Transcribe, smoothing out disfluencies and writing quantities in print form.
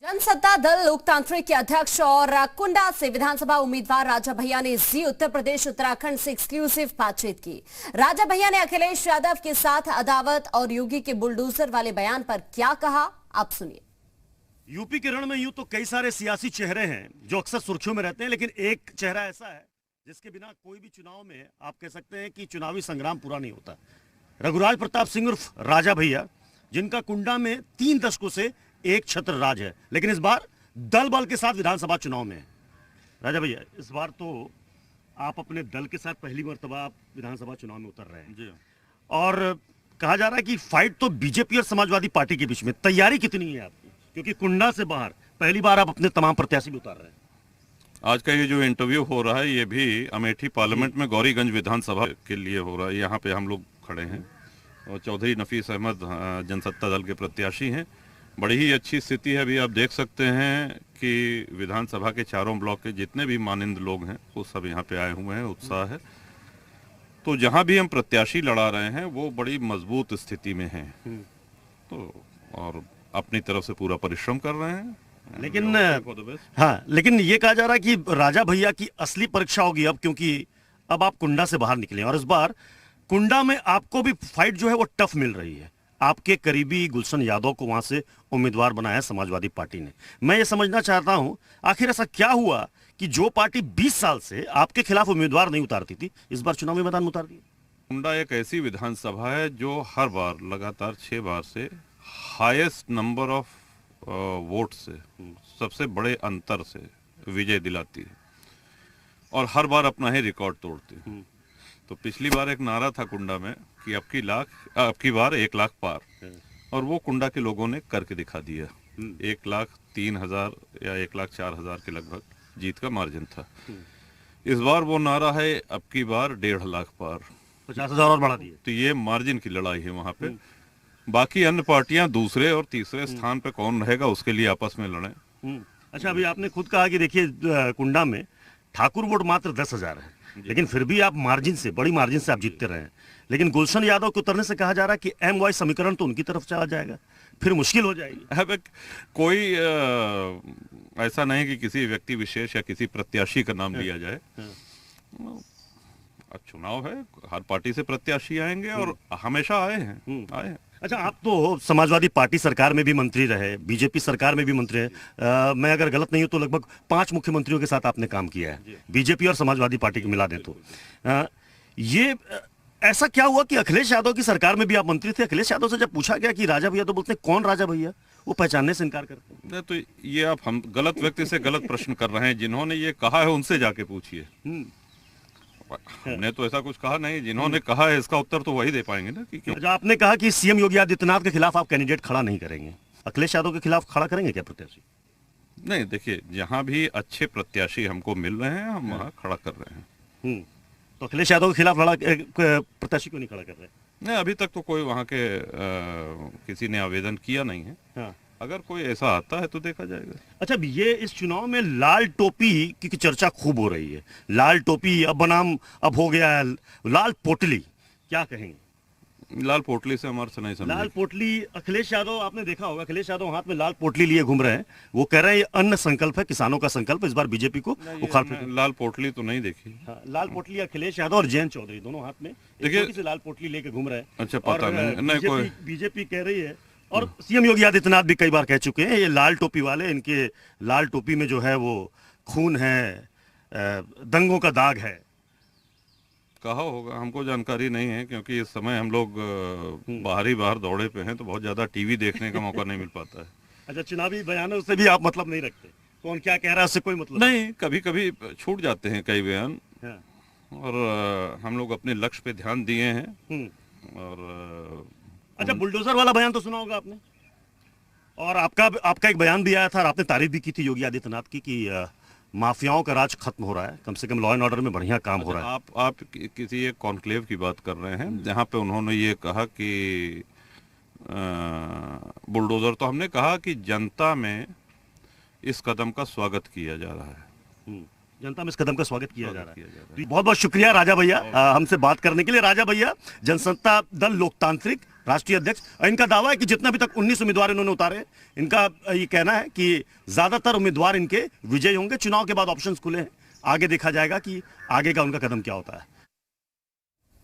जनसत्ता दल लोकतांत्रिक के अध्यक्ष और कुंडा से विधानसभा उम्मीदवार राजा भैया ने जी उत्तर प्रदेश उत्तराखंड से एक्सक्लूसिव बातचीत की। राजा भैया ने अखिलेश यादव के साथ अदावत और योगी के बुलडोजर वाले बयान पर क्या कहा, आप सुनिए। यूपी के रण में यूं तो कई सारे सियासी चेहरे हैं जो अक्सर सुर्खियों में रहते हैं, लेकिन एक चेहरा ऐसा है जिसके बिना कोई भी चुनाव में आप कह सकते हैं कि चुनावी संग्राम पूरा नहीं होता। रघुराज प्रताप सिंह उर्फ राजा भैया, जिनका कुंडा में 3 दशकों से एक छत्र राज है, लेकिन इस बार दल बल के साथ विधानसभा चुनाव में है। राजा भैया, इस बार तो आप अपने दल के साथ पहली मर्तबा आप विधानसभा चुनाव में उतर रहे हैं जी, और कहा जा रहा है कि फाइट तो बीजेपी और समाजवादी पार्टी के बीच में। तैयारी कितनी है आपकी, क्योंकि कुंडा से बाहर पहली बार आप अपने तमाम प्रत्याशी भी उतार रहे हैं? आज का ये जो इंटरव्यू हो रहा है ये भी अमेठी पार्लियामेंट में गौरीगंज विधानसभा के लिए हो रहा है। यहाँ पे हम लोग खड़े हैं और चौधरी नफीस अहमद जनसत्ता दल के प्रत्याशी हैं। बड़ी ही अच्छी स्थिति है। अभी आप देख सकते हैं कि विधानसभा के चारों ब्लॉक के जितने भी मानंद लोग हैं वो सब यहाँ पे आए हुए हैं, उत्साह है। तो जहाँ भी हम प्रत्याशी लड़ा रहे हैं वो बड़ी मजबूत स्थिति में हैं, तो और अपनी तरफ से पूरा परिश्रम कर रहे हैं। लेकिन हाँ, लेकिन ये कहा जा रहा है कि राजा भैया की असली परीक्षा होगी अब, क्योंकि अब आप कुंडा से बाहर निकले और इस बार कुंडा में आपको भी फाइट जो है वो टफ मिल रही है। आपके करीबी गुलशन यादव को वहां से उम्मीदवार बनाया समाजवादी पार्टी ने। मैं ये समझना चाहता हूं, आखिर ऐसा क्या हुआ कि जो पार्टी 20 साल से आपके खिलाफ उम्मीदवार नहीं उतारती थी, इस बार चुनावी मैदान में उतार दी? कुंडा एक ऐसी विधानसभा है जो हर बार लगातार 6 बार से हाईएस्ट नंबर ऑफ वोट से, सबसे बड़े अंतर से विजय दिलाती है और हर बार अपना ही रिकॉर्ड तोड़ती है। तो पिछली बार एक नारा था कुंडा में कि अब की बार 1 लाख पार, और वो कुंडा के लोगों ने करके दिखा दिया। 1,03,000 या 1,04,000 के लगभग जीत का मार्जिन था। इस बार वो नारा है अब की बार 1.5 लाख पार, 50,000 और बढ़ा दिए। तो ये मार्जिन की लड़ाई है वहां पे। बाकी अन्य पार्टियां दूसरे और तीसरे स्थान पे कौन रहेगा उसके लिए आपस में लड़े। अच्छा, अभी आपने खुद कहा कि देखिए कुंडा में ठाकुर वोट मात्र 10,000 है, लेकिन फिर भी आप मार्जिन से, बड़ी मार्जिन से आप जीतते रहे हैं। लेकिन गुलशन यादव को उतरने से कहा जा रहा है कि एम वाई समीकरण तो उनकी तरफ चला जाएगा, फिर मुश्किल हो जाएगी। अब कोई ऐसा नहीं कि किसी व्यक्ति विशेष या किसी प्रत्याशी का नाम लिया जाए। चुनाव है, हर पार्टी से प्रत्याशी आएंगे और हमेशा आए हैं। अच्छा, आप तो समाजवादी पार्टी सरकार में भी मंत्री रहे, बीजेपी सरकार में भी मंत्री रहे। मैं अगर गलत नहीं हूं तो लगभग 5 मुख्यमंत्रियों के साथ आपने काम किया है, बीजेपी और समाजवादी पार्टी को मिला दें तो। ये ऐसा क्या हुआ कि अखिलेश यादव की सरकार में भी आप मंत्री थे? अखिलेश यादव से जब पूछा गया कि राजा भैया, तो बोलते हैं कौन राजा भैया, वो पहचानने से इनकार करते हैं। तो ये आप हम गलत व्यक्ति से गलत प्रश्न कर रहे हैं। जिन्होंने ये कहा है उनसे जाके पूछिए। हमने तो ऐसा कुछ कहा नहीं। जिन्होंने कहा है इसका उत्तर तो वही दे पाएंगे ना कि क्यों। आपने कहा कि सीएम योगी आदित्यनाथ के खिलाफ आप कैंडिडेट खड़ा नहीं करेंगे, अखिलेश यादव के खिलाफ खड़ा करेंगे क्या प्रत्याशी? नहीं, देखिए, जहां भी अच्छे प्रत्याशी हमको मिल रहे हैं हम वहां खड़ा कर रहे हैं। तो अखिलेश यादव के खिलाफ प्रत्याशी क्यों नहीं खड़ा कर रहे? नहीं, अभी तक तो कोई वहां के किसी ने आवेदन किया नहीं है। हाँ। अगर कोई ऐसा आता है तो देखा जाएगा। अच्छा, ये इस चुनाव में लाल टोपी की चर्चा खूब हो रही है। लाल टोपी अब बनाम अब हो गया है लाल पोटली, क्या कहेंगे? लाल पोटली से हमारे से नहीं समझ। लाल पोटली, अखिलेश यादव, आपने देखा होगा अखिलेश यादव हाथ में लाल पोटली लिए घूम रहे हैं। वो कह रहे हैं ये अन्न संकल्प है, किसानों का संकल्प। इस बार बीजेपी को उखाड़ फेंक। लाल पोटली तो नहीं देखी। हाँ, लाल पोटली अखिलेश यादव और जयंत चौधरी दोनों हाथ में देखिए लाल पोटली लेके घूम रहे हैं। अच्छा, पता नहीं। बीजेपी कह रही है और सीएम योगी आदित्यनाथ भी कई बार कह चुके हैं, ये लाल टोपी वाले, इनके लाल टोपी में जो है वो खून है, दंगों का दाग है। कहा होगा, हमको जानकारी नहीं है, क्योंकि इस समय हम लोग बाहर दौड़े पे हैं, तो बहुत ज्यादा टीवी देखने का मौका नहीं मिल पाता है। अच्छा, चुनावी बयानों से भी आप मतलब नहीं रखते? कौन क्या कह रहा है उससे कोई मतलब नहीं? कभी कभी छूट जाते हैं कई बयान। हाँ। और हम लोग अपने लक्ष्य पे ध्यान दिए हैं। और अच्छा, बुलडोजर वाला बयान तो सुना होगा आपने, और आपका एक बयान भी आया था और आपने तारीफ भी की थी योगी आदित्यनाथ की कि माफियाओं का राज खत्म हो रहा है, कम से कम लॉ एंड ऑर्डर में बढ़िया काम हो रहा है। आप किसी एक कॉन्क्लेव की बात कर रहे हैं जहां पे उन्होंने ये कहा कि बुलडोजर, तो हमने कहा कि जनता में इस कदम का स्वागत किया जा रहा है। जनता में इस कदम का स्वागत किया जा रहा है। बहुत बहुत शुक्रिया राजा भैया हमसे बात करने के लिए। राजा भैया जनसत्ता दल लोकतांत्रिक राष्ट्रीय अध्यक्ष। इनका दावा है कि जितना भी तक 19 उम्मीदवार इन्होंने उतारे, इनका ये कहना है कि ज्यादातर उम्मीदवार इनके विजयी होंगे। चुनाव के बाद ऑप्शंस खुले हैं, आगे देखा जाएगा कि आगे का उनका कदम क्या होता है।